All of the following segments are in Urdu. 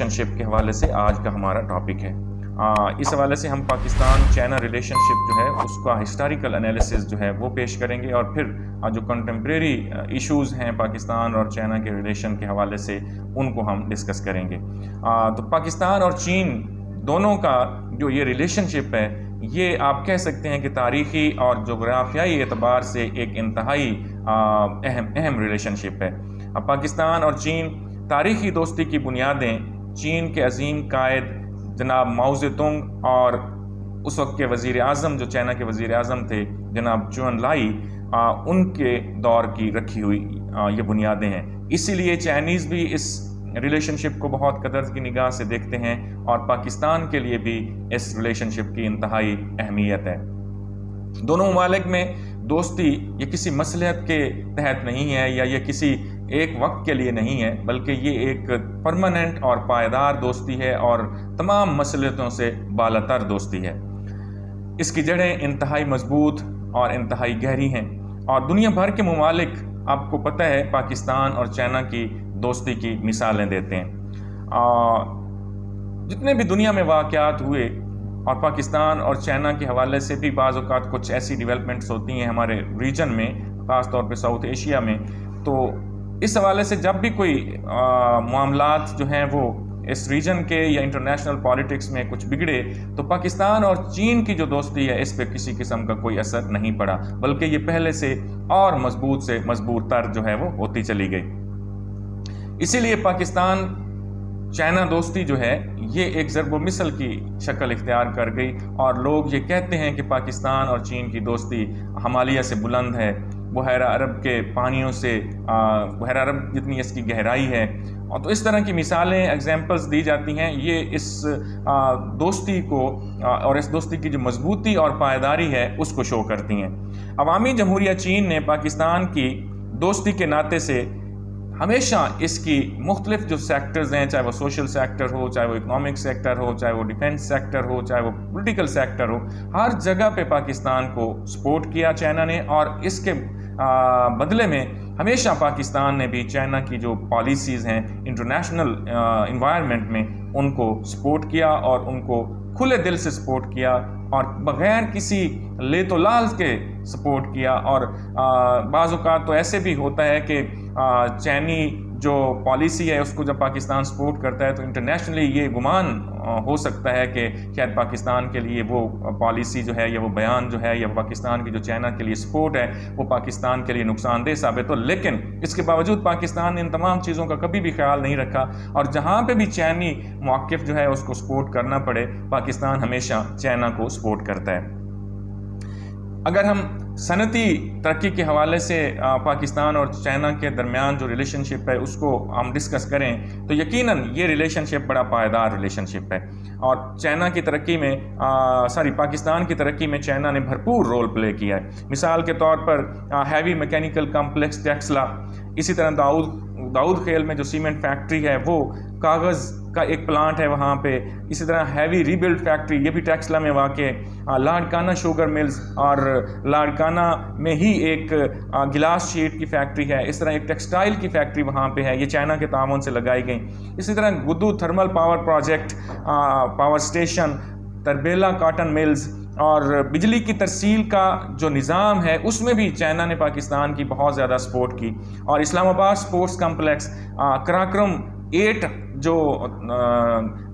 ریلیشن شپ کے حوالے سے آج کا ہمارا ٹاپک ہے۔ اس حوالے سے ہم پاکستان چائنا ریلیشن شپ جو ہے اس کا ہسٹوریکل انالیسس جو ہے وہ پیش کریں گے، اور پھر جو کنٹمپریری ایشوز ہیں پاکستان اور چائنا کے ریلیشن کے حوالے سے ان کو ہم ڈسکس کریں گے۔ تو پاکستان اور چین دونوں کا جو یہ ریلیشن شپ ہے، یہ آپ کہہ سکتے ہیں کہ تاریخی اور جغرافیائی اعتبار سے ایک انتہائی اہم ریلیشن شپ ہے۔ اب پاکستان اور چین تاریخی دوستی کی بنیادیں چین کے عظیم قائد جناب ماؤ زیتونگ اور اس وقت کے وزیر اعظم جو چائنا کے وزیر اعظم تھے جناب چیو این لائی، ان کے دور کی رکھی ہوئی یہ بنیادیں ہیں۔ اسی لیے چائنیز بھی اس ریلیشن شپ کو بہت قدر کی نگاہ سے دیکھتے ہیں، اور پاکستان کے لیے بھی اس ریلیشن شپ کی انتہائی اہمیت ہے۔ دونوں ممالک میں دوستی یہ کسی مصلحت کے تحت نہیں ہے، یا یہ کسی ایک وقت کے لیے نہیں ہے، بلکہ یہ ایک پرماننٹ اور پائیدار دوستی ہے، اور تمام مصلحتوں سے بالاتر دوستی ہے۔ اس کی جڑیں انتہائی مضبوط اور انتہائی گہری ہیں، اور دنیا بھر کے ممالک آپ کو پتہ ہے پاکستان اور چائنا کی دوستی کی مثالیں دیتے ہیں۔ جتنے بھی دنیا میں واقعات ہوئے، اور پاکستان اور چائنا کے حوالے سے بھی بعض اوقات کچھ ایسی ڈیولپمنٹس ہوتی ہیں ہمارے ریجن میں، خاص طور پہ ساؤتھ ایشیا میں، تو اس حوالے سے جب بھی کوئی معاملات جو ہیں وہ اس ریجن کے یا انٹرنیشنل پالیٹکس میں کچھ بگڑے، تو پاکستان اور چین کی جو دوستی ہے اس پہ کسی قسم کا کوئی اثر نہیں پڑا، بلکہ یہ پہلے سے اور مضبوط سے مضبوط تر جو ہے وہ ہوتی چلی گئی۔ اسی لیے پاکستان چائنا دوستی جو ہے یہ ایک ضرب و مثل کی شکل اختیار کر گئی، اور لوگ یہ کہتے ہیں کہ پاکستان اور چین کی دوستی ہمالیہ سے بلند ہے، بحیرہ عرب کے پانیوں سے بحیرہ عرب جتنی اس کی گہرائی ہے، اور تو اس طرح کی مثالیں ایگزامپلز دی جاتی ہیں۔ یہ اس دوستی کو اور اس دوستی کی جو مضبوطی اور پائیداری ہے اس کو شو کرتی ہیں۔ عوامی جمہوریہ چین نے پاکستان کی دوستی کے ناطے سے ہمیشہ اس کی مختلف جو سیکٹرز ہیں، چاہے وہ سوشل سیکٹر ہو، چاہے وہ اکنامک سیکٹر ہو، چاہے وہ ڈیفنس سیکٹر ہو، چاہے وہ پولیٹیکل سیکٹر ہو، ہر جگہ پہ پاکستان کو سپورٹ کیا چائنا نے، اور اس کے بدلے میں ہمیشہ پاکستان نے بھی چائنا کی جو پالیسیز ہیں انٹرنیشنل انوائرمنٹ میں ان کو سپورٹ کیا، اور ان کو کھلے دل سے سپورٹ کیا، اور بغیر کسی لیت و لال کے سپورٹ کیا۔ اور بعض اوقات تو ایسے بھی ہوتا ہے کہ چینی جو پالیسی ہے اس کو جب پاکستان سپورٹ کرتا ہے تو انٹرنیشنلی یہ گمان ہو سکتا ہے کہ شاید پاکستان کے لیے وہ پالیسی جو ہے یا وہ بیان جو ہے یا پاکستان کی جو چائنا کے لیے سپورٹ ہے وہ پاکستان کے لیے نقصان دہ ثابت ہو، لیکن اس کے باوجود پاکستان نے ان تمام چیزوں کا کبھی بھی خیال نہیں رکھا، اور جہاں پہ بھی چینی موقف جو ہے اس کو سپورٹ کرنا پڑے، پاکستان ہمیشہ چائنا کو سپورٹ کرتا ہے۔ اگر ہم صنعتی ترقی کے حوالے سے پاکستان اور چائنا کے درمیان جو ریلیشن شپ ہے اس کو ہم ڈسکس کریں تو یقیناً یہ ریلیشن شپ بڑا پائیدار ریلیشن شپ ہے، اور چائنا کی ترقی میں پاکستان کی ترقی میں چائنا نے بھرپور رول پلے کیا ہے۔ مثال کے طور پر ہیوی میکینیکل کمپلیکس ٹیکسلا، اسی طرح داؤد خیل میں جو سیمنٹ فیکٹری ہے وہ کاغذ کا ایک پلانٹ ہے وہاں پہ، اسی طرح ہیوی ریبلڈ فیکٹری یہ بھی ٹیکسلا میں واقع ہے، لاڑکانہ شوگر ملز اور لاڑکانہ میں ہی ایک گلاس شیٹ کی فیکٹری ہے، اس طرح ایک ٹیکسٹائل کی فیکٹری وہاں پہ ہے، یہ چائنا کے تعاون سے لگائی گئیں۔ اسی طرح Guddu thermal power project, power station, Tarbela cotton mills, اور بجلی کی ترسیل کا جو نظام ہے اس میں بھی چائنا نے پاکستان کی بہت زیادہ سپورٹ کی، اور اسلام آباد سپورٹس کمپلیکس، قراقرم 8 جو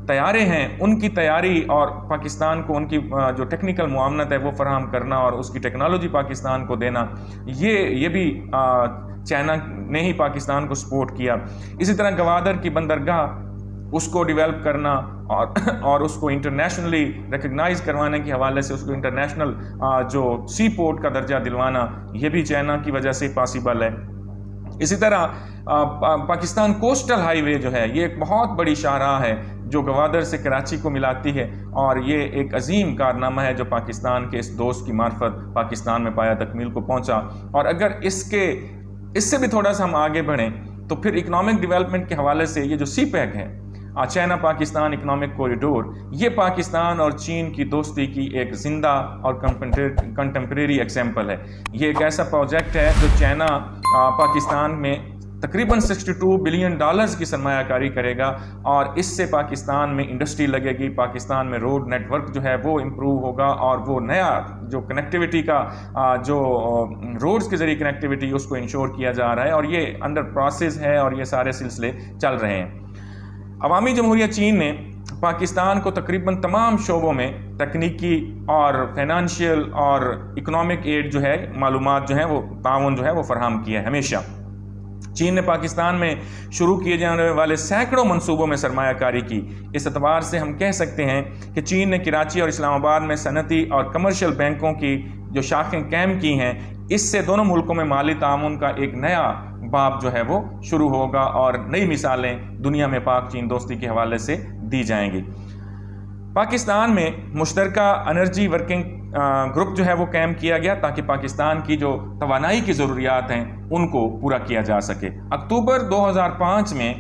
طیارے ہیں ان کی تیاری اور پاکستان کو ان کی جو ٹیکنیکل معاونت ہے وہ فراہم کرنا اور اس کی ٹیکنالوجی پاکستان کو دینا، یہ بھی چائنا نے ہی پاکستان کو سپورٹ کیا۔ اسی طرح گوادر کی بندرگاہ اس کو ڈیولپ کرنا اور اس کو انٹرنیشنلی ریکگنائز کروانے کے حوالے سے اس کو انٹرنیشنل جو سی پورٹ کا درجہ دلوانا، یہ بھی چائنا کی وجہ سے پاسبل ہے۔ اسی طرح پاکستان کوسٹل ہائی وے جو ہے یہ ایک بہت بڑی شاہراہ ہے جو گوادر سے کراچی کو ملاتی ہے، اور یہ ایک عظیم کارنامہ ہے جو پاکستان کے اس دوست کی معرفت پاکستان میں پایا تکمیل کو پہنچا۔ اور اگر اس سے بھی تھوڑا سا ہم آگے بڑھیں تو پھر اکنامک ڈیولپمنٹ کے حوالے سے یہ جو سی پیک ہے، چائنا پاکستان اکنامک کوریڈور، یہ پاکستان اور چین کی دوستی کی ایک زندہ اور کنٹمپریری ایگزامپل ہے۔ یہ ایک ایسا پروجیکٹ ہے جو چائنا پاکستان میں تقریباً $62 بلین کی سرمایہ کاری کرے گا، اور اس سے پاکستان میں انڈسٹری لگے گی، پاکستان میں روڈ نیٹ ورک جو ہے وہ امپروو ہوگا، اور وہ نیا جو کنیکٹیوٹی کا جو روڈز کے ذریعے کنیکٹیوٹی اس کو انشور کیا جا رہا ہے، اور یہ انڈر پروسیس ہے، اور یہ سارے سلسلے چل رہے ہیں۔ عوامی جمہوریہ چین نے پاکستان کو تقریباً تمام شعبوں میں تکنیکی اور فائنانشیل اور اکنامک ایڈ جو ہے، معلومات جو ہیں وہ تعاون جو ہے وہ فراہم کیا ہے ہمیشہ۔ چین نے پاکستان میں شروع کیے جانے والے سینکڑوں منصوبوں میں سرمایہ کاری کی۔ اس اعتبار سے ہم کہہ سکتے ہیں کہ چین نے کراچی اور اسلام آباد میں صنعتی اور کمرشل بینکوں کی جو شاخیں قائم کی ہیں، اس سے دونوں ملکوں میں مالی تعاون کا ایک نیا باب جو ہے وہ شروع ہوگا، اور نئی مثالیں دنیا میں پاک چین دوستی کے حوالے سے دی جائیں گی۔ پاکستان میں مشترکہ انرجی ورکنگ گروپ جو ہے وہ قائم کیا گیا تاکہ پاکستان کی جو توانائی کی ضروریات ہیں ان کو پورا کیا جا سکے۔ اکتوبر 2005 میں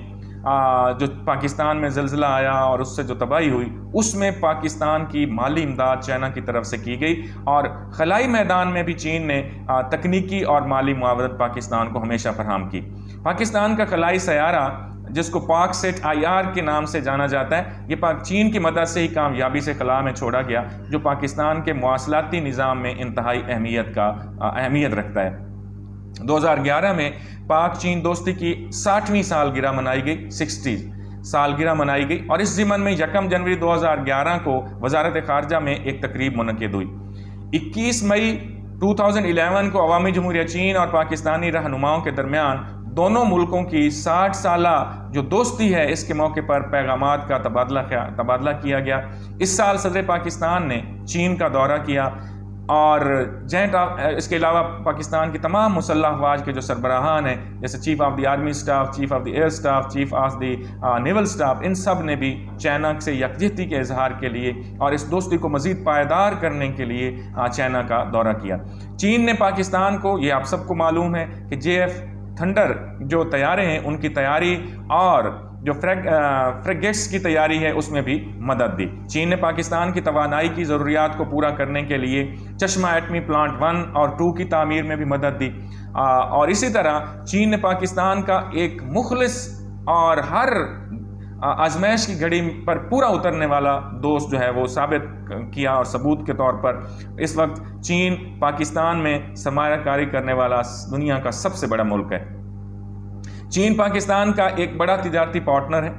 جو پاکستان میں زلزلہ آیا اور اس سے جو تباہی ہوئی، اس میں پاکستان کی مالی امداد چائنا کی طرف سے کی گئی، اور خلائی میدان میں بھی چین نے تکنیکی اور مالی معاونت پاکستان کو ہمیشہ فراہم کی۔ پاکستان کا خلائی سیارہ جس کو پاک سیٹ IR کے نام سے جانا جاتا ہے، یہ چین کی مدد سے ہی کامیابی سے خلا میں چھوڑا گیا، جو پاکستان کے مواصلاتی نظام میں انتہائی اہمیت رکھتا ہے۔ 2011 میں پاک چین دوستی کی 60ویں سالگرہ منائی گئی، 60 سالگرہ منائی گئی، اور اس ضمن میں 1 جنوری 2011 کو وزارت خارجہ میں ایک تقریب منعقد ہوئی۔ 21 مئی 2011 کو عوامی جمہوریہ چین اور پاکستانی رہنماؤں کے درمیان دونوں ملکوں کی 60 سالہ جو دوستی ہے، اس کے موقع پر پیغامات کا تبادلہ کیا گیا۔ اس سال صدر پاکستان نے چین کا دورہ کیا، اور اس کے علاوہ پاکستان کی تمام مسلح افواج کے جو سربراہان ہیں، جیسے chief of the army staff, chief of the air staff, chief of the naval staff, ان سب نے بھی چائنا سے یکجہتی کے اظہار کے لیے اور اس دوستی کو مزید پائیدار کرنے کے لیے چائنا کا دورہ کیا۔ چین نے پاکستان کو، یہ آپ سب کو معلوم ہے کہ JF تھنڈر جو طیارے ہیں ان کی تیاری اور جو فریگیٹس کی تیاری ہے اس میں بھی مدد دی۔ چین نے پاکستان کی توانائی کی ضروریات کو پورا کرنے کے لیے چشمہ ایٹمی پلانٹ 1 اور 2 کی تعمیر میں بھی مدد دی، اور اسی طرح چین نے پاکستان کا ایک مخلص اور ہر آزمائش کی گھڑی پر پورا اترنے والا دوست جو ہے وہ ثابت کیا، اور ثبوت کے طور پر اس وقت چین پاکستان میں سرمایہ کاری کرنے والا دنیا کا سب سے بڑا ملک ہے۔ چین پاکستان کا ایک بڑا تجارتی پارٹنر ہے،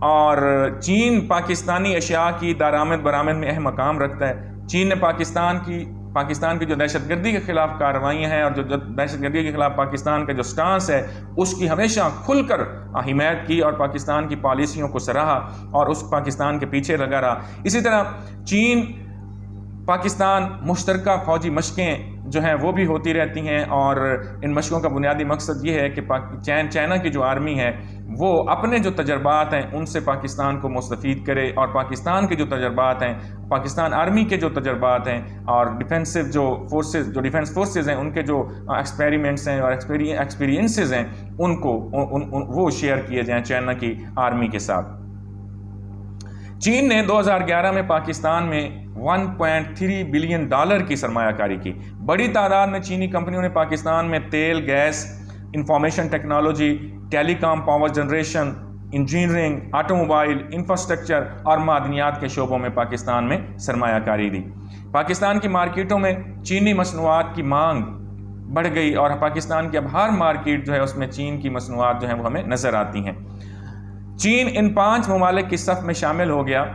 اور چین پاکستانی اشیاء کی درآمد برآمد میں اہم مقام رکھتا ہے۔ چین نے پاکستان کی جو دہشت گردی کے خلاف کارروائیاں ہیں، اور جو دہشت گردی کے خلاف پاکستان کا جو سٹانس ہے، اس کی ہمیشہ کھل کر حمایت کی، اور پاکستان کی پالیسیوں کو سراہا اور اس پاکستان کے پیچھے لگا رہا۔ اسی طرح چین پاکستان مشترکہ فوجی مشقیں جو ہیں وہ بھی ہوتی رہتی ہیں، اور ان مشقوں کا بنیادی مقصد یہ ہے کہ چائنا کی جو آرمی ہے وہ اپنے جو تجربات ہیں ان سے پاکستان کو مستفید کرے، اور پاکستان کے جو تجربات ہیں، پاکستان آرمی کے جو تجربات ہیں، اور ڈیفنس فورسز ہیں ان کے جو ایکسپیریمنٹس ہیں اور ایکسپیرینسز ہیں، ان کو وہ شیئر کیے جائیں چائنا کی آرمی کے ساتھ۔ چین نے 2011 میں پاکستان میں $1.3 بلین کی سرمایہ کاری کی۔ بڑی تعداد میں چینی کمپنیوں نے پاکستان میں تیل، گیس، information technology, telecom, power generation, engineering, automobile, infrastructure اور معدنیات کے شعبوں میں پاکستان میں سرمایہ کاری دی۔ پاکستان کی مارکیٹوں میں چینی مصنوعات کی مانگ بڑھ گئی، اور پاکستان کی اب ہر مارکیٹ جو ہے اس میں چین کی مصنوعات جو ہیں وہ ہمیں نظر آتی ہیں۔ چین ان 5 ممالک کی صف میں شامل ہو گیا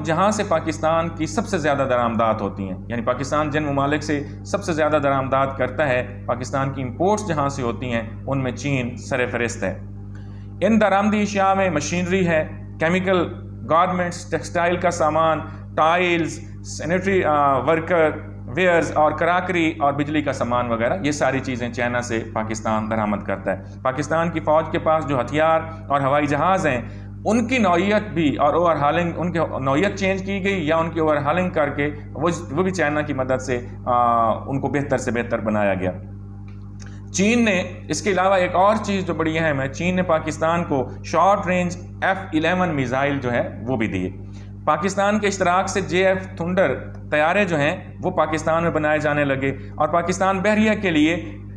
جہاں سے پاکستان کی سب سے زیادہ درآمدات ہوتی ہیں، یعنی پاکستان جن ممالک سے سب سے زیادہ درآمدات کرتا ہے، پاکستان کی امپورٹس جہاں سے ہوتی ہیں ان میں چین سر فہرست ہے۔ ان درآمدی اشیاء میں مشینری ہے، کیمیکل، گارمنٹس، ٹیکسٹائل کا سامان، ٹائلز، سینیٹری ورکر ویئرز اور کراکری اور بجلی کا سامان وغیرہ، یہ ساری چیزیں چائنا سے پاکستان درآمد کرتا ہے۔ پاکستان کی فوج کے پاس جو ہتھیار اور ہوائی جہاز ہیں ان کی نوعیت بھی اور اوور ہالنگ، ان کی نوعیت چینج کی گئی یا ان کی اوور ہالنگ کر کے وہ بھی چائنا کی مدد سے ان کو بہتر سے بہتر بنایا گیا۔ چین نے اس کے علاوہ ایک اور چیز جو بڑی اہم ہے، چین نے پاکستان کو شارٹ رینج F-11 میزائل جو ہے وہ بھی دیے۔ پاکستان کے اشتراک سے JF تھنڈر طیارے جو ہیں وہ پاکستان میں بنائے جانے لگے، اور پاکستان بحریہ کے لیے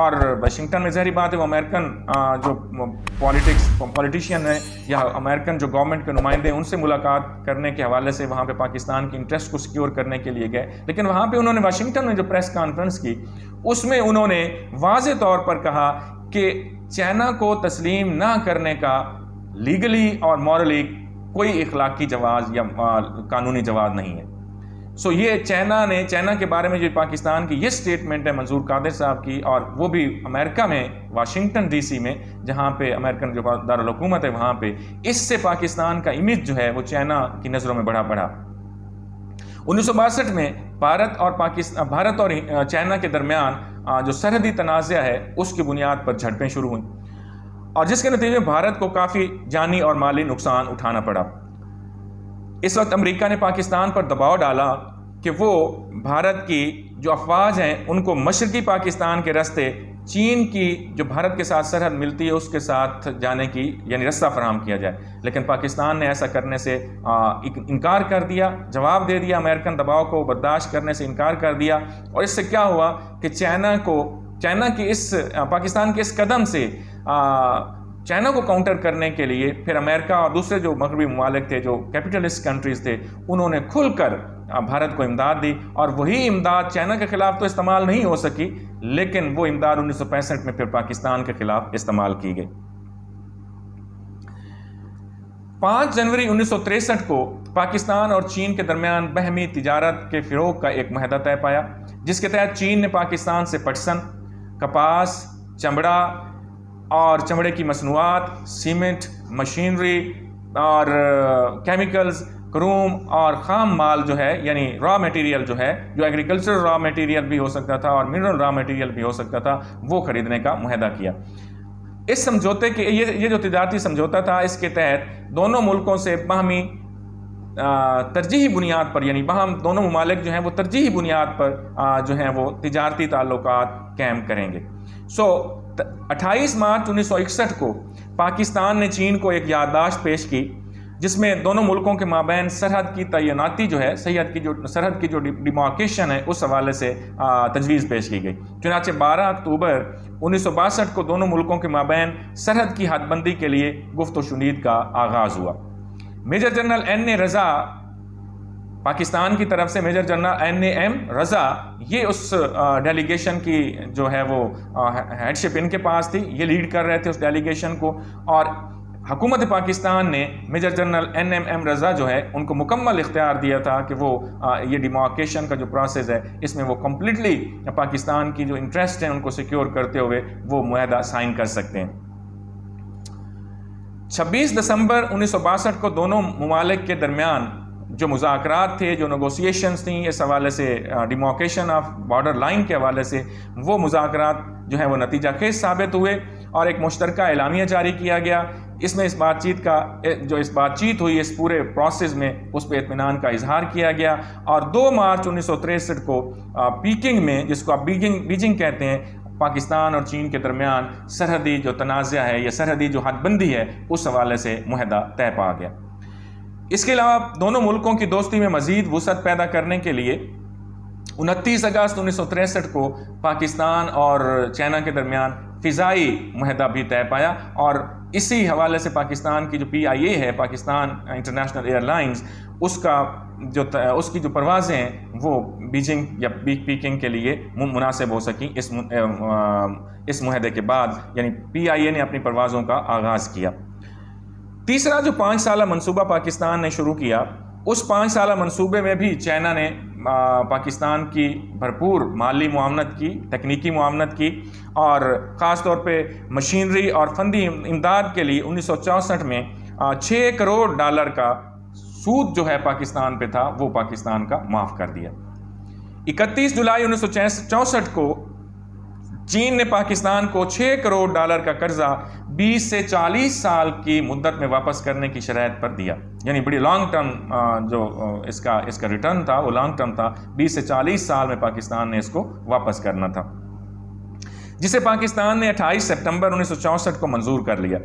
اور واشنگٹن میں ظاہری بات ہے وہ امریکن جو پولیٹیشین ہیں یا امریکن جو گورنمنٹ کے نمائندے ہیں ان سے ملاقات کرنے کے حوالے سے وہاں پہ پاکستان کی انٹرسٹ کو سیکیور کرنے کے لیے گئے، لیکن وہاں پہ انہوں نے واشنگٹن میں جو پریس کانفرنس کی اس میں انہوں نے واضح طور پر کہا کہ چائنا کو تسلیم نہ کرنے کا لیگلی اور مورلی کوئی اخلاقی جواز یا قانونی جواز نہیں ہے۔ سو یہ چائنا کے بارے میں جو پاکستان کی یہ سٹیٹمنٹ ہے منظور قادر صاحب کی، اور وہ بھی امریکہ میں واشنگٹن ڈی سی میں جہاں پہ امریکن جو دارالحکومت ہے وہاں پہ، اس سے پاکستان کا امیج جو ہے وہ چائنا کی نظروں میں بڑھا۔ 1962 میں بھارت اور چائنا کے درمیان جو سرحدی تنازع ہے اس کی بنیاد پر جھڑپیں شروع ہوئیں، اور جس کے نتیجے میں بھارت کو کافی جانی اور مالی نقصان اٹھانا پڑا۔ اس وقت امریکہ نے پاکستان پر دباؤ ڈالا کہ وہ بھارت کی جو افواج ہیں ان کو مشرقی پاکستان کے راستے چین کی جو بھارت کے ساتھ سرحد ملتی ہے اس کے ساتھ جانے کی یعنی رستہ فراہم کیا جائے، لیکن پاکستان نے ایسا کرنے سے انکار کر دیا، جواب دے دیا، امریکن دباؤ کو برداشت کرنے سے انکار کر دیا، اور اس سے کیا ہوا کہ چائنا کی پاکستان کے اس قدم سے چائنا کو کاؤنٹر کرنے کے لیے پھر امریکہ اور دوسرے جو مغربی ممالک تھے جو کیپٹلسٹ کنٹریز تھے انہوں نے کھل کر بھارت کو امداد دی، اور وہی امداد چائنا کے خلاف تو استعمال نہیں ہو سکی، لیکن وہ امداد 1965 میں پھر پاکستان کے خلاف استعمال کی گئی۔ 5 جنوری 1963 کو پاکستان اور چین کے درمیان باہمی تجارت کے فروغ کا ایک معاہدہ طے پایا، جس کے تحت چین نے پاکستان سے پٹسن، کپاس، چمڑا اور چمڑے کی مصنوعات، سیمنٹ، مشینری اور کیمیکلز، کروم اور خام مال جو ہے یعنی را میٹیریل جو ہے، جو ایگریکلچر را میٹیریل بھی ہو سکتا تھا اور منرل را میٹیریل بھی ہو سکتا تھا، وہ خریدنے کا معاہدہ کیا۔ اس سمجھوتے کے یہ جو تجارتی سمجھوتا تھا اس کے تحت دونوں ملکوں سے باہمی ترجیحی بنیاد پر یعنی دونوں ممالک جو ہیں وہ ترجیحی بنیاد پر جو ہیں وہ تجارتی تعلقات قائم کریں گے۔ 28 مارچ 1961 کو پاکستان نے چین کو ایک یادداشت پیش کی جس میں دونوں ملکوں کے مابین سرحد کی تعیناتی جو ہے سرحد کی جو ڈیمارکیشن ہے اس حوالے سے تجویز پیش کی گئی۔ چنانچہ 12 اکتوبر 1962 کو دونوں ملکوں کے مابین سرحد کی حد بندی کے لیے گفت و شنید کا آغاز ہوا۔ Major general N A. Raza Pakistan کی طرف سے میجر جنرل این.اے.ایم. رضا یہ اس ڈیلیگیشن کی جو ہے وہ ہیڈشپ ان کے پاس تھی، یہ لیڈ کر رہے تھے اس ڈیلیگیشن کو، اور حکومت پاکستان نے میجر جنرل این.ایم. رضا جو ہے ان کو مکمل اختیار دیا تھا کہ وہ یہ ڈیمارکیشن کا جو پروسیس ہے اس میں وہ کمپلیٹلی پاکستان کی جو انٹرسٹ ہیں ان کو سیکیور کرتے ہوئے وہ معاہدہ سائن کر سکتے ہیں۔ 26 دسمبر 1962 کو دونوں ممالک کے درمیان جو مذاکرات تھے، جو نیگوسیشنز تھیں اس حوالے سے ڈیمارکیشن آف بارڈر لائن کے حوالے سے، وہ مذاکرات جو ہیں وہ نتیجہ خیز ثابت ہوئے اور ایک مشترکہ اعلامیہ جاری کیا گیا۔ اس میں اس بات چیت ہوئی اس پورے پروسیس میں اس پہ اطمینان کا اظہار کیا گیا، اور 2 مارچ 1963 کو پیکنگ میں، جس کو آپ بیجنگ کہتے ہیں، پاکستان اور چین کے درمیان سرحدی جو تنازع ہے یا سرحدی جو حد بندی ہے اس حوالے سے معاہدہ طے پا گیا۔ اس کے علاوہ دونوں ملکوں کی دوستی میں مزید وسعت پیدا کرنے کے لیے 29 اگست 1963 کو پاکستان اور چائنا کے درمیان فضائی معاہدہ بھی طے پایا، اور اسی حوالے سے پاکستان کی جو PIA ہے، پاکستان انٹرنیشنل ایئر لائنز، اس کی جو پروازیں ہیں وہ بیجنگ یا پیکنگ کے لیے مناسب ہو سکیں اس معاہدے کے بعد، یعنی PIA نے اپنی پروازوں کا آغاز کیا۔ تیسرا جو 5 سالہ منصوبہ پاکستان نے شروع کیا، اس 5 سالہ منصوبے میں بھی چائنا نے پاکستان کی بھرپور مالی معاونت کی، تکنیکی معاونت کی، اور خاص طور پہ مشینری اور فنی امداد کے لیے 1964 میں $6 کروڑ کا سود جو ہے پاکستان پہ تھا وہ پاکستان کا معاف کر دیا۔ 31 جولائی 1964 کو چین نے پاکستان کو $6 کروڑ کا قرضہ 20 سے 40 سال کی مدت میں واپس کرنے کی شرائط پر دیا، یعنی بڑی لانگ ٹرم جو اس کا ریٹرن تھا وہ لانگ ٹرم تھا، 20 سے 40 سال میں پاکستان نے اس کو واپس کرنا تھا، جسے پاکستان نے 28 سپٹمبر 1964 کو منظور کر لیا۔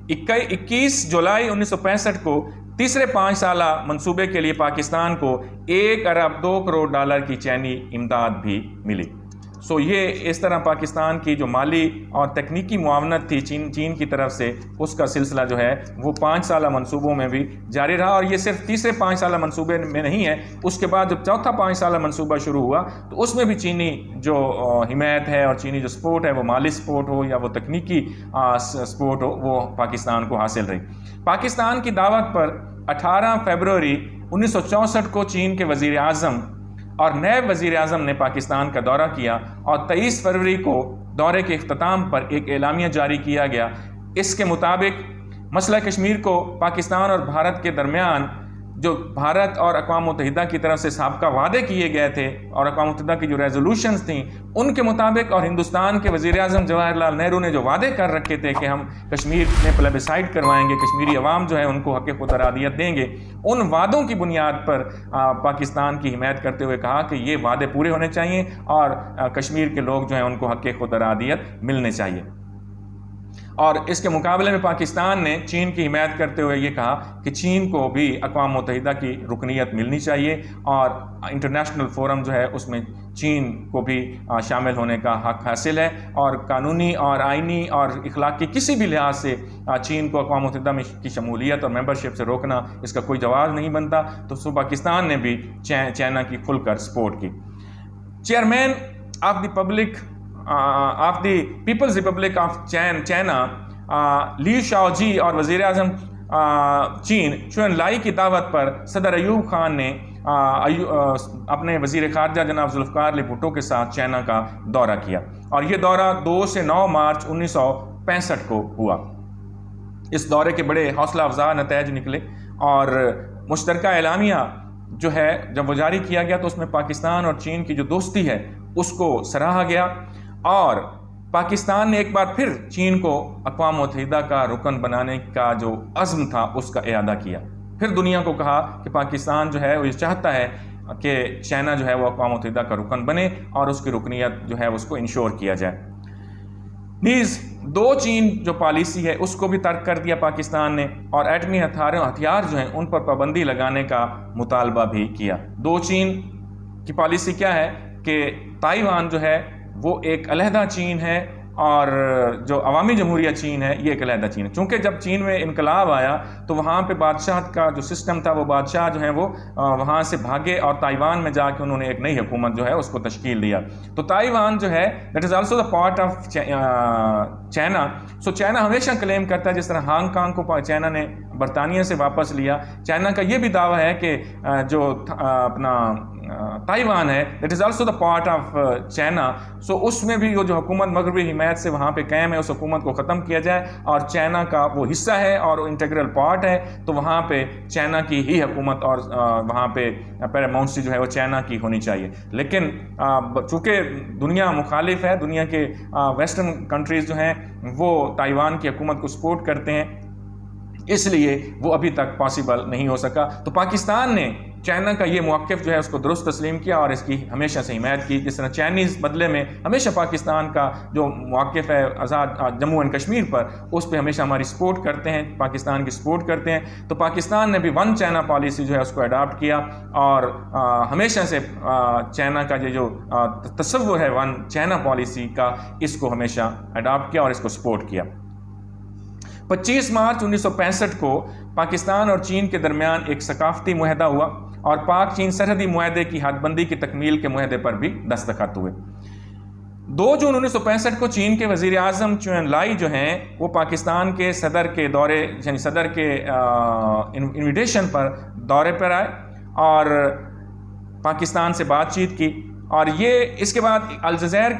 21 جولائی 1965 کو تیسرے 5 سالہ منصوبے کے لیے پاکستان کو $1 ارب $2 کروڑ کی چینی امداد بھی ملی۔ سو یہ اس طرح پاکستان کی جو مالی اور تکنیکی معاونت تھی چین کی طرف سے، اس کا سلسلہ جو ہے وہ 5 سالہ منصوبوں میں بھی جاری رہا، اور یہ صرف تیسرے 5 سالہ منصوبے میں نہیں ہے، اس کے بعد جب چوتھا 5 سالہ منصوبہ شروع ہوا تو اس میں بھی چینی جو حمایت ہے اور چینی جو سپورٹ ہے، وہ مالی سپورٹ ہو یا وہ تکنیکی سپورٹ ہو، وہ پاکستان کو حاصل رہی۔ پاکستان کی دعوت پر 18 فروری 1964 کو چین کے وزیر اعظم اور نائب وزیر اعظم نے پاکستان کا دورہ کیا، اور 23 فروری کو دورے کے اختتام پر ایک اعلامیہ جاری کیا گیا۔ اس کے مطابق مسئلہ کشمیر کو پاکستان اور بھارت کے درمیان جو بھارت اور اقوام متحدہ کی طرف سے سابقہ وعدے کیے گئے تھے اور اقوام متحدہ کی جو ریزولوشنز تھیں ان کے مطابق، اور ہندوستان کے وزیر اعظم جواہر لال نہرو نے جو وعدے کر رکھے تھے کہ ہم کشمیر میں پلیبیسائٹ کروائیں گے، کشمیری عوام جو ہے ان کو حق خود ارادیت دیں گے، ان وعدوں کی بنیاد پر پاکستان کی حمایت کرتے ہوئے کہا کہ یہ وعدے پورے ہونے چاہیے اور کشمیر کے لوگ جو ہیں ان کو حق خود ارادیت ملنے چاہیے۔ اور اس کے مقابلے میں پاکستان نے چین کی حمایت کرتے ہوئے یہ کہا کہ چین کو بھی اقوام متحدہ کی رکنیت ملنی چاہیے، اور انٹرنیشنل فورم جو ہے اس میں چین کو بھی شامل ہونے کا حق حاصل ہے، اور قانونی اور آئینی اور اخلاقی کسی بھی لحاظ سے چین کو اقوام متحدہ میں کی شمولیت اور ممبرشپ سے روکنا اس کا کوئی جواز نہیں بنتا۔ تو پاکستان نے بھی چائنا کی کھل کر سپورٹ کی۔ Chairman of the people's republic of China Li Shao جی اور وزیر اعظم چین چون لائی کی دعوت پر صدر ایوب خان نے اپنے وزیر خارجہ جناب ذوالفقار علی بھٹو کے ساتھ چائنا کا دورہ کیا، اور یہ دورہ 2 سے 9 مارچ 1965 کو ہوا۔ اس دورے کے بڑے حوصلہ افزا نتائج نکلے، اور مشترکہ اعلامیہ جو ہے جب وہ جاری کیا گیا تو اس میں پاکستان اور چین کی جو دوستی ہے اس کو سراہا گیا، اور پاکستان نے ایک بار پھر چین کو اقوام متحدہ کا رکن بنانے کا جو عزم تھا اس کا اعادہ کیا۔ پھر دنیا کو کہا کہ پاکستان جو ہے وہ یہ چاہتا ہے کہ چائنا جو ہے وہ اقوام متحدہ کا رکن بنے اور اس کی رکنیت جو ہے اس کو انشور کیا جائے۔ نیز 2 چین جو پالیسی ہے اس کو بھی ترک کر دیا پاکستان نے، اور ایٹمی ہتھیار جو ہیں ان پر پابندی لگانے کا مطالبہ بھی کیا۔ 2 چین کی پالیسی کیا ہے کہ تائیوان جو ہے وہ ایک علیحدہ چین ہے، اور جو عوامی جمہوریہ چین ہے یہ ایک علیحدہ چین ہے۔ چونکہ جب چین میں انقلاب آیا تو وہاں پہ بادشاہت کا جو سسٹم تھا، وہ بادشاہ جو ہیں وہ وہاں سے بھاگے اور تائیوان میں جا کے انہوں نے ایک نئی حکومت جو ہے اس کو تشکیل دیا۔ تو تائیوان جو ہے that is also the part of China. So China ہمیشہ کلیم کرتا ہے، جس طرح ہانگ کانگ کو چائنا نے برطانیہ سے واپس لیا، چائنا کا یہ بھی دعویٰ ہے کہ جو اپنا تائیوان ہے that is also the part of China. So اس میں بھی وہ جو حکومت مغربی حمایت سے وہاں پہ قائم ہے اس حکومت کو ختم کیا جائے، اور چائنا کا وہ حصہ ہے اور انٹیگرل پارٹ ہے، تو وہاں پہ چائنا کی ہی حکومت اور وہاں پہ پیرامونٹسی جو ہے وہ چائنا کی ہونی چاہیے۔ لیکن چونکہ دنیا مخالف ہے، دنیا کے ویسٹرن کنٹریز جو ہیں وہ تائیوان کی حکومت کو سپورٹ کرتے ہیں، اس لیے وہ ابھی تک پاسبل نہیں ہو سکا۔ تو پاکستان نے چائنا کا یہ موقف جو ہے اس کو درست تسلیم کیا اور اس کی ہمیشہ سے حمایت کی، جس طرح چائنیز بدلے میں ہمیشہ پاکستان کا جو موقف ہے آزاد جموں اینڈ کشمیر پر، اس پہ ہمیشہ ہماری سپورٹ کرتے ہیں، پاکستان کی سپورٹ کرتے ہیں۔ تو پاکستان نے بھی ون چائنا پالیسی جو ہے اس کو اڈاپٹ کیا، اور ہمیشہ سے چائنا کا یہ جو تصور ہے ون چائنا پالیسی کا، اس کو ہمیشہ اڈاپٹ کیا اور اس کو سپورٹ کیا۔ 25 مارچ 1965 کو پاکستان اور چین کے درمیان ایک ثقافتی معاہدہ ہوا، اور پاک چین سرحدی معاہدے کی حد بندی کی تکمیل کے معاہدے پر بھی دستخط ہوئے۔ 2 جون 1965 کو چین کے وزیر اعظم چون لائی جو ہیں وہ پاکستان کے صدر کے دورے یعنی صدر کے انویٹیشن پر دورے پر آئے اور پاکستان سے بات چیت کی، اور یہ اس کے بعد الجزائر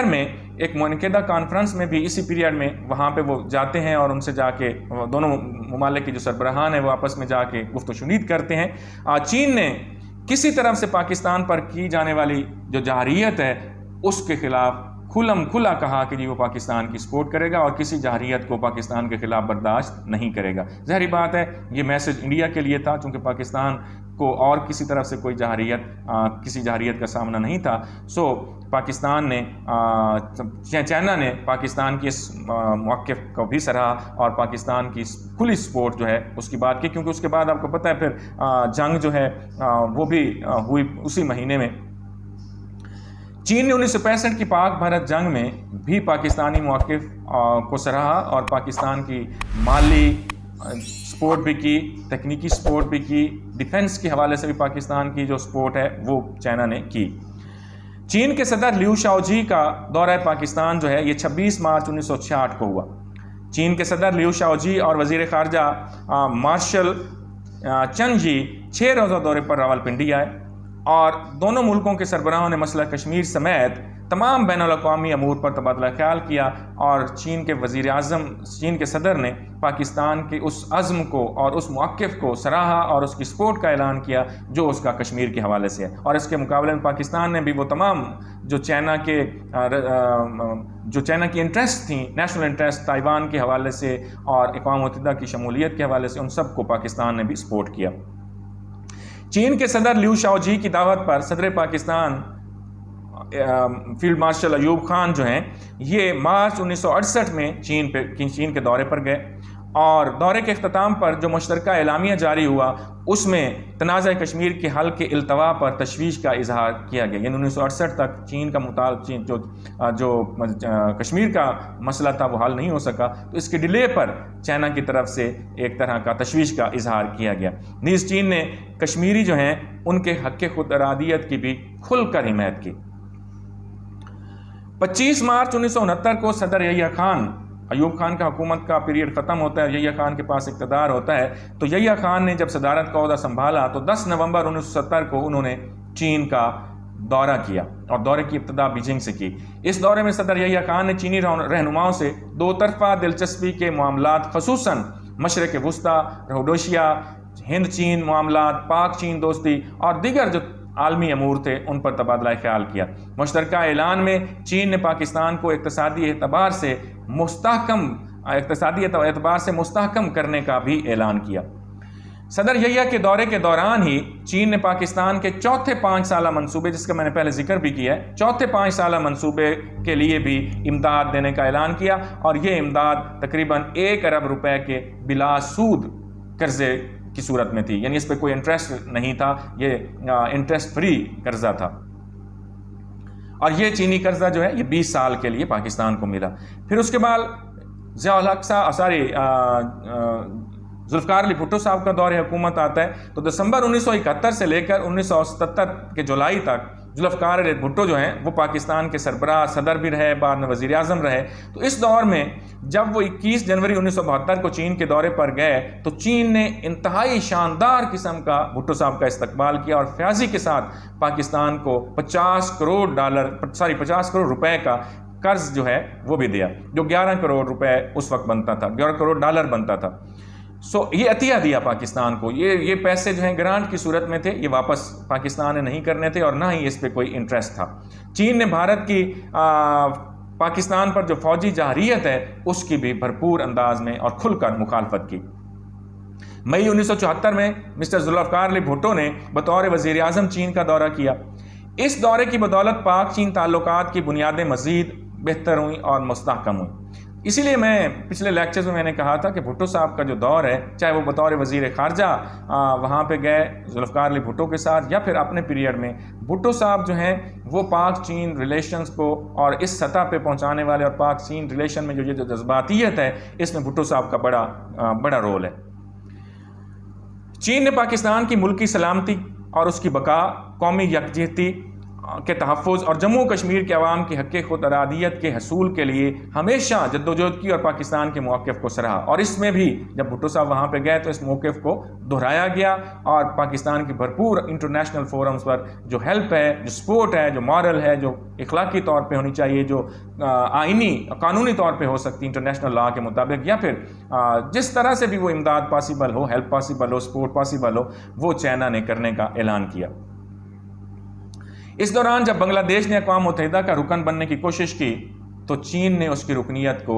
میں ایک منعقدہ کانفرنس میں بھی اسی پیریڈ میں وہاں پہ وہ جاتے ہیں اور ان سے جا کے دونوں ممالک کے جو سربراہان ہیں وہ آپس میں جا کے گفت و شنید کرتے ہیں۔ چین نے کسی طرف سے پاکستان پر کی جانے والی جو جارحیت ہے اس کے خلاف کھلم کھلا کہا کہ جی وہ پاکستان کی سپورٹ کرے گا اور کسی جارحیت کو پاکستان کے خلاف برداشت نہیں کرے گا۔ ظاہری بات ہے یہ میسج انڈیا کے لیے تھا، چونکہ پاکستان کو اور کسی طرف سے کوئی کسی جارحیت کا سامنا نہیں تھا۔ سو پاکستان نے چائنا نے پاکستان کی اس موقف کو بھی سراہا اور پاکستان کی کھلی سپورٹ جو ہے اس کی بات کی، کیونکہ اس کے بعد آپ کو پتہ ہے پھر جنگ جو ہے وہ بھی ہوئی اسی مہینے میں۔ چین نے 1965 کی پاک بھارت جنگ میں بھی پاکستانی موقف کو سراہا اور پاکستان کی مالی سپورٹ بھی کی، تکنیکی سپورٹ بھی کی، ڈیفنس کے حوالے سے بھی پاکستان کی جو سپورٹ ہے وہ چائنا نے کی۔ چین کے صدر لیو شاؤجی کا دورہ پاکستان جو ہے یہ 26 مارچ 1966 کو ہوا۔ چین کے صدر لیو شاؤجی اور وزیر خارجہ مارشل چن جی 6 روزہ دورے پر راولپنڈی آئے اور دونوں ملکوں کے سربراہوں نے مسئلہ کشمیر سمیت تمام بین الاقوامی امور پر تبادلہ خیال کیا اور چین کے وزیر اعظم، چین کے صدر نے پاکستان کے اس عزم کو اور اس موقف کو سراہا اور اس کی سپورٹ کا اعلان کیا جو اس کا کشمیر کے حوالے سے ہے۔ اور اس کے مقابلے میں پاکستان نے بھی وہ تمام جو چائنا کی انٹرسٹ تھیں، نیشنل انٹرسٹ تائیوان کے حوالے سے اور اقوام متحدہ کی شمولیت کے حوالے سے، ان سب کو پاکستان نے بھی سپورٹ کیا۔ چین کے صدر لیو شاؤجی کی دعوت پر صدر پاکستان فیلڈ مارشل ایوب خان جو ہیں یہ مارچ 1968 میں چین کے دورے پر گئے اور دورے کے اختتام پر جو مشترکہ اعلامیہ جاری ہوا اس میں تنازع کشمیر کے حل کے التوا پر تشویش کا اظہار کیا گیا۔ یعنی 1968 تک چین کا جو کشمیر کا مسئلہ تھا وہ حل نہیں ہو سکا، تو اس کے ڈیلے پر چائنا کی طرف سے ایک طرح کا تشویش کا اظہار کیا گیا۔ نیز چین نے کشمیری جو ہیں ان کے حق خود ارادیت کی بھی کھل کر حمایت کی۔ 25 مارچ 1969 کو صدر یحییٰ خان، ایوب خان کا حکومت کا پیریڈ ختم ہوتا ہے، یحییٰ خان کے پاس اقتدار ہوتا ہے، تو یحییٰ خان نے جب صدارت کا عہدہ سنبھالا تو 10 نومبر 1970 کو انہوں نے چین کا دورہ کیا اور دورے کی ابتدا بیجنگ سے کی۔ اس دورے میں صدر یحییٰ خان نے چینی رہنماؤں سے دو طرفہ دلچسپی کے معاملات، خصوصاً مشرق وسطیٰ، روڈیشیا، ہند چین معاملات، پاک چین دوستی اور دیگر جو عالمی امور تھے ان پر تبادلہ خیال کیا۔ مشترکہ اعلان میں چین نے پاکستان کو اقتصادی اعتبار سے مستحکم کرنے کا بھی اعلان کیا۔ صدر یحییٰ کے دورے کے دوران ہی چین نے پاکستان کے چوتھے 5 سالہ منصوبے، جس کا میں نے پہلے ذکر بھی کیا ہے، چوتھے 5 سالہ منصوبے کے لیے بھی امداد دینے کا اعلان کیا اور یہ امداد تقریباً 1 ارب روپے کے بلا سود قرضے کی صورت میں تھی، یعنی اس پہ کوئی انٹرسٹ نہیں تھا، یہ انٹرسٹ فری قرضہ تھا اور یہ چینی قرضہ جو ہے یہ 20 سال کے لیے پاکستان کو ملا۔ پھر اس کے بعد ذوالفقار علی بھٹو صاحب کا دور حکومت آتا ہے، تو دسمبر 1971 سے لے کر 1977 کے جولائی تک ذوالفقار علی بھٹو جو ہیں وہ پاکستان کے سربراہ، صدر بھی رہے، بعد میں وزیر اعظم رہے۔ تو اس دور میں جب وہ 21 جنوری 1972 کو چین کے دورے پر گئے تو چین نے انتہائی شاندار قسم کا بھٹو صاحب کا استقبال کیا اور فیاضی کے ساتھ پاکستان کو 50 کروڑ روپے کا قرض جو ہے وہ بھی دیا، جو 11 کروڑ روپے اس وقت بنتا تھا، 11 کروڑ ڈالر بنتا تھا۔ یہ عطیہ دیا پاکستان کو، یہ پیسے جو ہیں گرانٹ کی صورت میں تھے، یہ واپس پاکستان نے نہیں کرنے تھے اور نہ ہی اس پہ کوئی انٹرسٹ تھا۔ چین نے بھارت کی پاکستان پر جو فوجی جارحیت ہے اس کی بھی بھرپور انداز میں اور کھل کر مخالفت کی۔ مئی 1974 میں مسٹر ذوالفقار علی بھٹو نے بطور وزیر اعظم چین کا دورہ کیا۔ اس دورے کی بدولت پاک چین تعلقات کی بنیادیں مزید بہتر ہوئیں اور مستحکم ہوئیں۔ اسی لیے میں پچھلے لیکچرز میں نے کہا تھا کہ بھٹو صاحب کا جو دور ہے، چاہے وہ بطور وزیر خارجہ وہاں پہ گئے ذوالفقار علی بھٹو کے ساتھ یا پھر اپنے پیریڈ میں، بھٹو صاحب جو ہیں وہ پاک چین ریلیشنز کو اور اس سطح پہ پہنچانے والے اور پاک چین ریلیشن میں جو جذباتیت ہے اس میں بھٹو صاحب کا بڑا رول ہے۔ چین نے پاکستان کی ملکی سلامتی اور اس کی بقا، قومی یکجہتی کے تحفظ اور جموں کشمیر کے عوام کی حق خود ارادیت کے حصول کے لیے ہمیشہ جدوجہد کی اور پاکستان کے موقف کو سراہا، اور اس میں بھی جب بھٹو صاحب وہاں پہ گئے تو اس موقف کو دہرایا گیا اور پاکستان کی بھرپور انٹرنیشنل فورمز پر جو ہیلپ ہے، جو سپورٹ ہے، جو مورل ہے، جو اخلاقی طور پہ ہونی چاہیے، جو آئینی قانونی طور پہ ہو سکتی انٹرنیشنل لا کے مطابق، یا پھر جس طرح سے بھی وہ امداد پاسبل ہو، ہیلپ پاسبل ہو، سپورٹ پاسبل ہو، وہ چائنا نے کرنے کا اعلان کیا۔ اس دوران جب بنگلہ دیش نے اقوام متحدہ کا رکن بننے کی کوشش کی تو چین نے اس کی رکنیت کو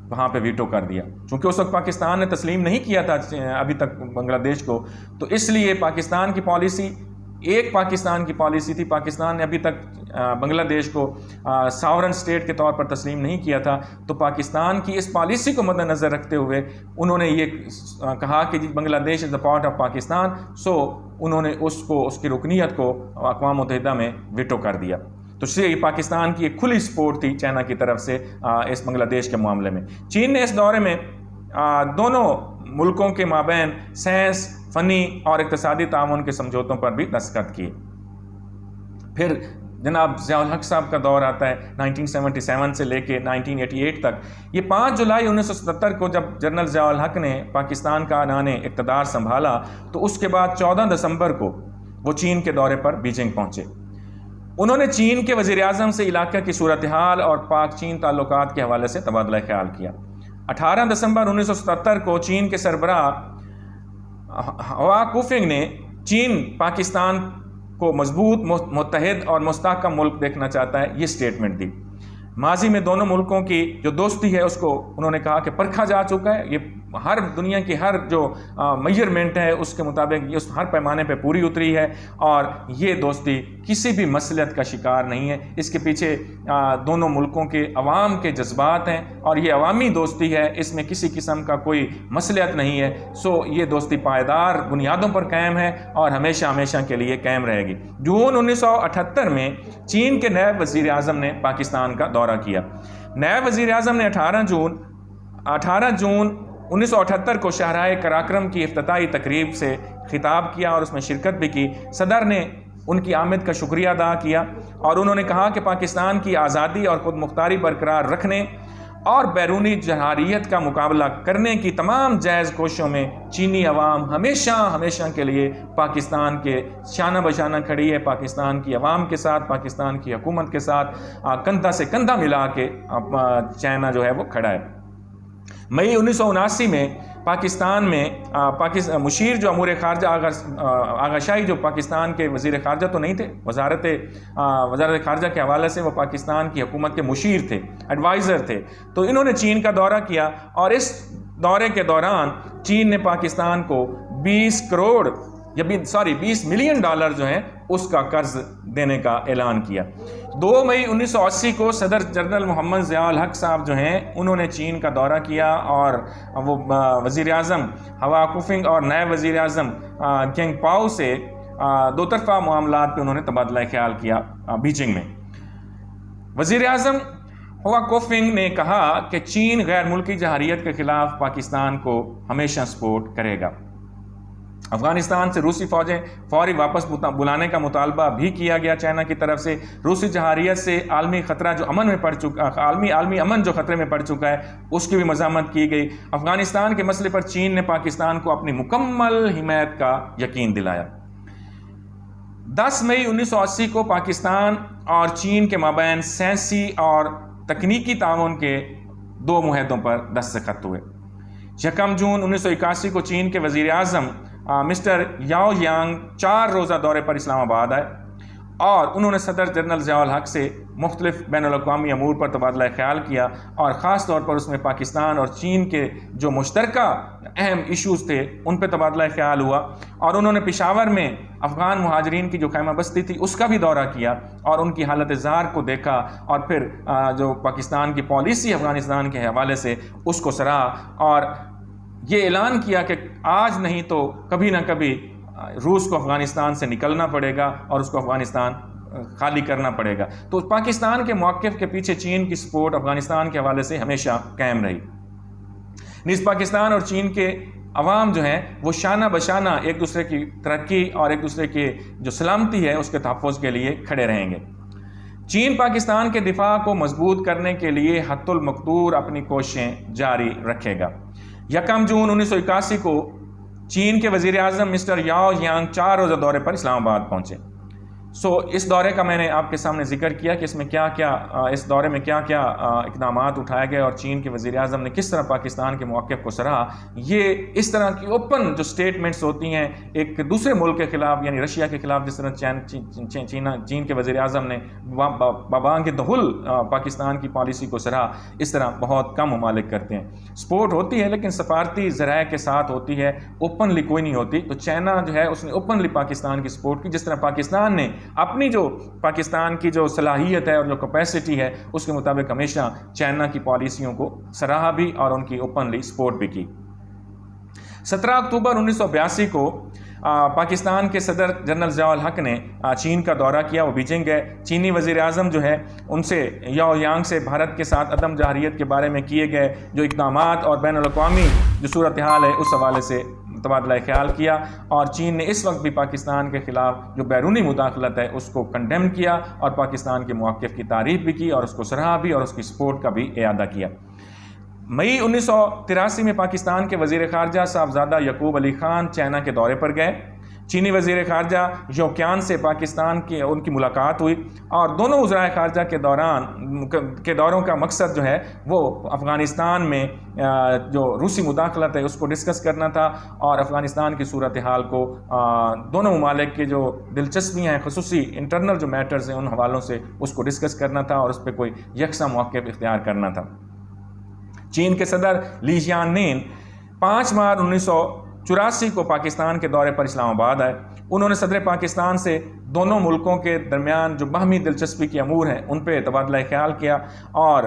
وہاں پہ ویٹو کر دیا، چونکہ اس وقت پاکستان نے تسلیم نہیں کیا تھا ابھی تک بنگلہ دیش کو، تو اس لیے پاکستان کی پالیسی ایک پاکستان کی پالیسی تھی۔ پاکستان نے ابھی تک بنگلہ دیش کو ساورن سٹیٹ کے طور پر تسلیم نہیں کیا تھا، تو پاکستان کی اس پالیسی کو مد نظر رکھتے ہوئے انہوں نے یہ کہا کہ بنگلہ دیش از اے پارٹ آف پاکستان، سو انہوں نے اس کی رکنیت کو اقوام متحدہ میں ویٹو کر دیا۔ تو یہ پاکستان کی ایک کھلی سپورٹ تھی چائنا کی طرف سے اس بنگلہ دیش کے معاملے میں۔ چین نے اس دورے میں دونوں ملکوں کے مابین سائنس، فنی اور اقتصادی تعاون کے سمجھوتوں پر بھی دستخط کیے۔ پھر جناب ضیاء الحق صاحب کا دور آتا ہے 1977 سے لے کے 1988 تک۔ یہ 5 جولائی 1977 کو جب جنرل ضیاء الحق نے پاکستان کا عنان اقتدار سنبھالا تو اس کے بعد 14 دسمبر کو وہ چین کے دورے پر بیجنگ پہنچے۔ انہوں نے چین کے وزیر اعظم سے علاقہ کی صورتحال اور پاک چین تعلقات کے حوالے سے تبادلہ خیال کیا۔ 18 دسمبر 1977 کو چین کے سربراہ ہوا کوفنگ نے چین پاکستان کو مضبوط، متحد اور مستحکم ملک دیکھنا چاہتا ہے، یہ سٹیٹمنٹ دی۔ ماضی میں دونوں ملکوں کی جو دوستی ہے اس کو انہوں نے کہا کہ پرکھا جا چکا ہے، یہ ہر دنیا کی ہر جو میجرمنٹ ہے اس کے مطابق یہ ہر پیمانے پہ پوری اتری ہے، اور یہ دوستی کسی بھی مصلحت کا شکار نہیں ہے۔ اس کے پیچھے دونوں ملکوں کے عوام کے جذبات ہیں اور یہ عوامی دوستی ہے، اس میں کسی قسم کا کوئی مصلحت نہیں ہے۔ سو یہ دوستی پائیدار بنیادوں پر قائم ہے اور ہمیشہ ہمیشہ کے لیے قائم رہے گی۔ جون 1978 میں چین کے نائب وزیر اعظم نے پاکستان کا دورہ کیا۔ نائب وزیر اعظم نے 18 جون 1978 کو شاہراہ قراقرم کی افتتاحی تقریب سے خطاب کیا اور اس میں شرکت بھی کی۔ صدر نے ان کی آمد کا شکریہ ادا کیا اور انہوں نے کہا کہ پاکستان کی آزادی اور خود مختاری برقرار رکھنے اور بیرونی جارحیت کا مقابلہ کرنے کی تمام جائز کوششوں میں چینی عوام ہمیشہ کے لیے پاکستان کے شانہ بشانہ کھڑی ہے، پاکستان کی عوام کے ساتھ، پاکستان کی حکومت کے ساتھ کندھا سے کندھا ملا کے چائنا جو ہے وہ کھڑا ہے۔ مئی 1979 میں پاکستان میں مشیر جو امور خارجہ آغا شاہی جو پاکستان کے وزیر خارجہ تو نہیں تھے، وزارت خارجہ کے حوالے سے وہ پاکستان کی حکومت کے مشیر تھے، ایڈوائزر تھے، تو انہوں نے چین کا دورہ کیا اور اس دورے کے دوران چین نے پاکستان کو 20 ملین ڈالر جو ہیں اس کا قرض دینے کا اعلان کیا۔ 2 مئی 1980 کو صدر جنرل محمد ضیاء الحق صاحب جو ہیں انہوں نے چین کا دورہ کیا اور وہ وزیر اعظم ہوا کوفنگ اور نائب وزیر اعظم گینگ پاؤ سے 2 طرفہ معاملات پہ انہوں نے تبادلہ خیال کیا بیجنگ میں۔ وزیر اعظم ہوا کوفنگ نے کہا کہ چین غیر ملکی جارحیت کے خلاف پاکستان کو ہمیشہ سپورٹ کرے گا۔ افغانستان سے روسی فوجیں فوری واپس بلانے کا مطالبہ بھی کیا گیا چائنا کی طرف سے۔ روسی جارحیت سے عالمی خطرہ جو امن میں پڑ چکا عالمی امن جو خطرے میں پڑ چکا ہے اس کی بھی مذمت کی گئی۔ افغانستان کے مسئلے پر چین نے پاکستان کو اپنی مکمل حمایت کا یقین دلایا۔ 10 مئی 1980 کو پاکستان اور چین کے مابین سائنسی اور تکنیکی تعاون کے 2 معاہدوں پر دستخط ہوئے۔ 1 جون 1981 کو چین کے وزیر اعظم مسٹر یاؤ یانگ 4 روزہ دورے پر اسلام آباد آئے اور انہوں نے صدر جنرل ضیاء الحق سے مختلف بین الاقوامی امور پر تبادلہ خیال کیا اور خاص طور پر اس میں پاکستان اور چین کے جو مشترکہ اہم ایشوز تھے ان پہ تبادلہ خیال ہوا، اور انہوں نے پشاور میں افغان مہاجرین کی جو خیمہ بستی تھی اس کا بھی دورہ کیا اور ان کی حالت زار کو دیکھا اور پھر جو پاکستان کی پالیسی افغانستان کے حوالے سے اس کو سراہا اور یہ اعلان کیا کہ آج نہیں تو کبھی نہ کبھی روس کو افغانستان سے نکلنا پڑے گا اور اس کو افغانستان خالی کرنا پڑے گا۔ تو پاکستان کے موقف کے پیچھے چین کی سپورٹ افغانستان کے حوالے سے ہمیشہ قائم رہی۔ نیز پاکستان اور چین کے عوام جو ہیں وہ شانہ بشانہ ایک دوسرے کی ترقی اور ایک دوسرے کی جو سلامتی ہے اس کے تحفظ کے لیے کھڑے رہیں گے۔ چین پاکستان کے دفاع کو مضبوط کرنے کے لیے حتی المقدور اپنی کوششیں جاری رکھے گا۔ 1 جون 1981 کو چین کے وزیر اعظم مسٹر یاؤ یانگ 4 روزہ دورے پر اسلام آباد پہنچے۔ اس دورے کا میں نے آپ کے سامنے ذکر کیا کہ اس دورے میں کیا اقدامات اٹھائے گئے اور چین کے وزیر اعظم نے کس طرح پاکستان کے موقف کو سراہا۔ یہ اس طرح کی اوپن جو سٹیٹمنٹس ہوتی ہیں ایک دوسرے ملک کے خلاف یعنی رشیا کے خلاف، جس طرح چین کے وزیر اعظم نے بابانگ دہل پاکستان کی پالیسی کو سراہا، اس طرح بہت کم ممالک کرتے ہیں۔ سپورٹ ہوتی ہے لیکن سفارتی ذرائع کے ساتھ ہوتی ہے، اوپنلی کوئی نہیں ہوتی۔ تو چائنا جو ہے اس نے اوپنلی پاکستان کی سپورٹ کی، جس طرح پاکستان نے اپنی جو پاکستان کی جو صلاحیت ہے اور جو کیپیسٹی ہے اس کے مطابق ہمیشہ چائنا کی پالیسیوں کو سراہا بھی اور ان کی اوپنلی سپورٹ بھی کی۔ 17 اکتوبر 1982 کو پاکستان کے صدر جنرل ضیاء الحق نے چین کا دورہ کیا، وہ بیجنگ گئے۔ چینی وزیر اعظم جو ہے ان سے یاو یانگ سے بھارت کے ساتھ عدم جارحیت کے بارے میں کیے گئے جو اقدامات اور بین الاقوامی جو صورتحال ہے اس حوالے سے تبادلہ خیال کیا، اور چین نے اس وقت بھی پاکستان کے خلاف جو بیرونی مداخلت ہے اس کو کنڈیم کیا اور پاکستان کے موقف کی تعریف بھی کی اور اس کو سراہا بھی اور اس کی سپورٹ کا بھی اعادہ کیا۔ مئی 1983 میں پاکستان کے وزیر خارجہ صاحبزادہ یعقوب علی خان چائنا کے دورے پر گئے۔ چینی وزیر خارجہ یو کیان سے پاکستان کی ان کی ملاقات ہوئی اور دونوں وزرائے خارجہ کے دوروں کا مقصد جو ہے وہ افغانستان میں جو روسی مداخلت ہے اس کو ڈسکس کرنا تھا اور افغانستان کی صورتحال کو دونوں ممالک کے جو دلچسپیاں ہیں خصوصی انٹرنل جو میٹرز ہیں ان حوالوں سے اس کو ڈسکس کرنا تھا اور اس پہ کوئی یکساں موقف اختیار کرنا تھا۔ چین کے صدر لی جیانین 5 مارچ 1984 کو پاکستان کے دورے پر اسلام آباد آئے۔ انہوں نے صدر پاکستان سے دونوں ملکوں کے درمیان جو باہمی دلچسپی کے امور ہیں ان پہ تبادلہ خیال کیا اور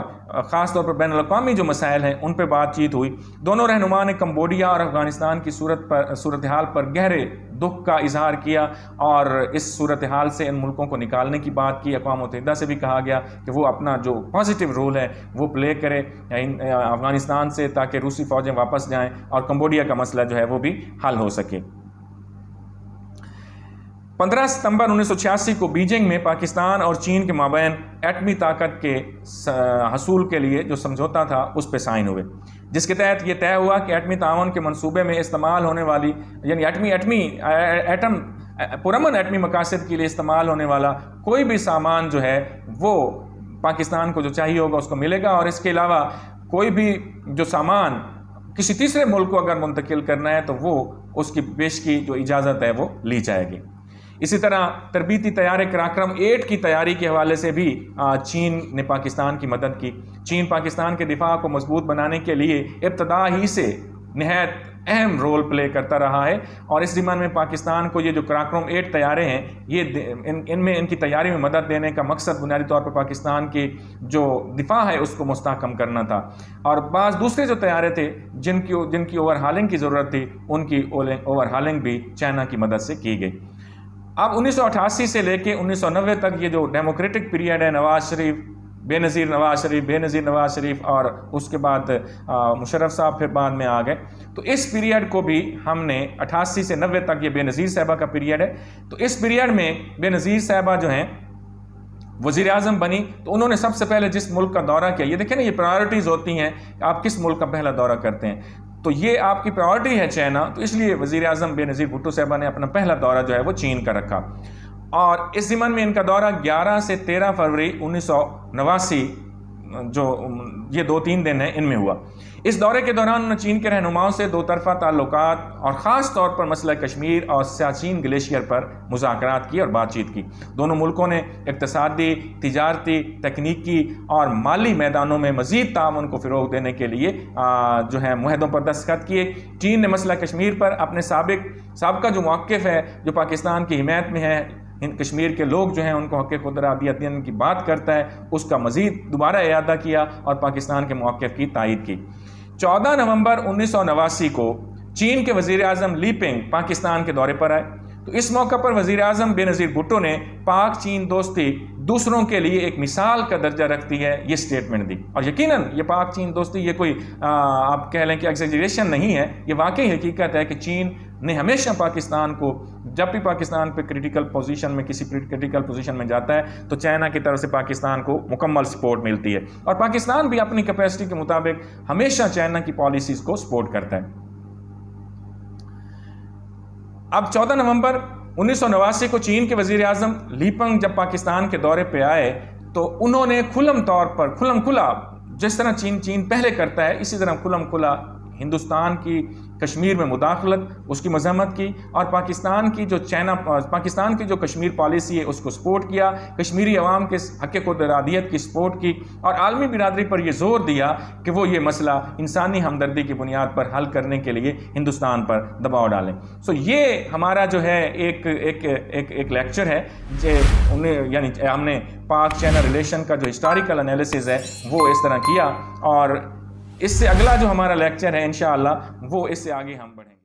خاص طور پر بین الاقوامی جو مسائل ہیں ان پہ بات چیت ہوئی۔ دونوں رہنما نے کمبوڈیا اور افغانستان کی صورتحال پر گہرے دکھ کا اظہار کیا اور اس صورتحال سے ان ملکوں کو نکالنے کی بات کی۔ اقوام متحدہ سے بھی کہا گیا کہ وہ اپنا جو پازیٹیو رول ہے وہ پلے کرے افغانستان سے تاکہ روسی فوجیں واپس جائیں اور کمبوڈیا کا مسئلہ جو ہے وہ بھی حل ہو سکے۔ 15 ستمبر 1986 کو بیجنگ میں پاکستان اور چین کے مابین ایٹمی طاقت کے حصول کے لیے جو سمجھوتا تھا اس پہ سائن ہوئے، جس کے تحت یہ طے ہوا کہ ایٹمی تعاون کے منصوبے میں استعمال ہونے والی یعنی پرامن ایٹمی مقاصد کے لیے استعمال ہونے والا کوئی بھی سامان جو ہے وہ پاکستان کو جو چاہیے ہوگا اس کو ملے گا، اور اس کے علاوہ کوئی بھی جو سامان کسی تیسرے ملک کو اگر منتقل کرنا ہے تو وہ اس کی پیش کی جو اجازت ہے وہ لی جائے گی۔ اسی طرح تربیتی طیارے قراقرم 8 کی تیاری کے حوالے سے بھی چین نے پاکستان کی مدد کی۔ چین پاکستان کے دفاع کو مضبوط بنانے کے لیے ابتدا ہی سے نہایت اہم رول پلے کرتا رہا ہے، اور اس ضمن میں پاکستان کو یہ جو قراقرم 8 طیارے ہیں یہ ان کی تیاری میں مدد دینے کا مقصد بنیادی طور پر پاکستان کی جو دفاع ہے اس کو مستحکم کرنا تھا، اور بعض دوسرے جو طیارے تھے جن کی اوور ہالنگ کی ضرورت تھی ان کی اوور ہالنگ بھی چائنا کی مدد سے کی گئی۔ اب 1988 سے لے کے 1990 تک یہ جو ڈیموکریٹک پیریڈ ہے بے نظیر نواز شریف اور اس کے بعد مشرف صاحب پھر بعد میں آ گئے، تو اس پیریڈ کو بھی ہم نے 88 سے 90 تک یہ بے نظیر صاحبہ کا پیریڈ ہے، تو اس پیریڈ میں بے نظیر صاحبہ جو ہیں وزیر اعظم بنی تو انہوں نے سب سے پہلے جس ملک کا دورہ کیا، یہ دیکھیں نا یہ پرائیورٹیز ہوتی ہیں کہ آپ کس ملک کا پہلا دورہ کرتے ہیں، تو یہ آپ کی پرائیورٹی ہے چائنا، تو اس لیے وزیر اعظم بے نظیر بھٹو صاحبہ نے اپنا پہلا دورہ جو ہے وہ چین کا رکھا، اور اس ضمن میں ان کا دورہ 11 سے 13 فروری 1989 جو یہ 2-3 دن ہیں ان میں ہوا۔ اس دورے کے دوران انہوں نے چین کے رہنماؤں سے دو طرفہ تعلقات اور خاص طور پر مسئلہ کشمیر اور سیاچین گلیشیئر پر مذاکرات کی اور بات چیت کی۔ دونوں ملکوں نے اقتصادی، تجارتی، تکنیکی اور مالی میدانوں میں مزید تعاون کو فروغ دینے کے لیے جو ہے معاہدوں پر دستخط کیے۔ چین نے مسئلہ کشمیر پر اپنے سابقہ جو موقف ہے جو پاکستان کی حمایت میں ہے، کشمیر کے لوگ جو ہیں ان کو حق خود ارادیت دینے کی بات کرتا ہے، اس کا مزید دوبارہ اعادہ کیا اور پاکستان کے موقف کی تائید کی۔ 14 نومبر 1989 کو چین کے وزیر اعظم لی پنگ پاکستان کے دورے پر آئے، تو اس موقع پر وزیر اعظم بے نظیر بھٹو نے پاک چین دوستی دوسروں کے لیے ایک مثال کا درجہ رکھتی ہے یہ سٹیٹمنٹ دی، اور یقیناً یہ پاک چین دوستی یہ کوئی آپ کہہ لیں کہ ایگزیجریشن نہیں ہے، یہ واقعی حقیقت ہے کہ چین نے ہمیشہ پاکستان کو جب بھی پاکستان پہ کریٹیکل پوزیشن میں جاتا ہے تو چائنا کی طرف سے پاکستان کو مکمل سپورٹ ملتی ہے، اور پاکستان بھی اپنی کیپیسٹی کے مطابق ہمیشہ چائنا کی پالیسیز کو سپورٹ کرتا ہے۔ اب 14 نومبر 1989 کو چین کے وزیر اعظم لی پنگ جب پاکستان کے دورے پہ آئے تو انہوں نے کھلم کھلا جس طرح چین پہلے کرتا ہے اسی طرح کھلم کھلا ہندوستان کی کشمیر میں مداخلت اس کی مذمت کی، اور پاکستان کی جو کشمیر پالیسی ہے اس کو سپورٹ کیا، کشمیری عوام کے حق خود ارادیت کی سپورٹ کی، اور عالمی برادری پر یہ زور دیا کہ وہ یہ مسئلہ انسانی ہمدردی کی بنیاد پر حل کرنے کے لیے ہندوستان پر دباؤ ڈالیں۔ یہ ہمارا جو ہے ایک لیکچر ہے یعنی ہم نے پاک چائنا ریلیشن کا جو ہسٹوریکل انالیسز ہے وہ اس طرح کیا، اور اس سے اگلا جو ہمارا لیکچر ہے انشاءاللہ وہ اس سے آگے ہم بڑھیں گے۔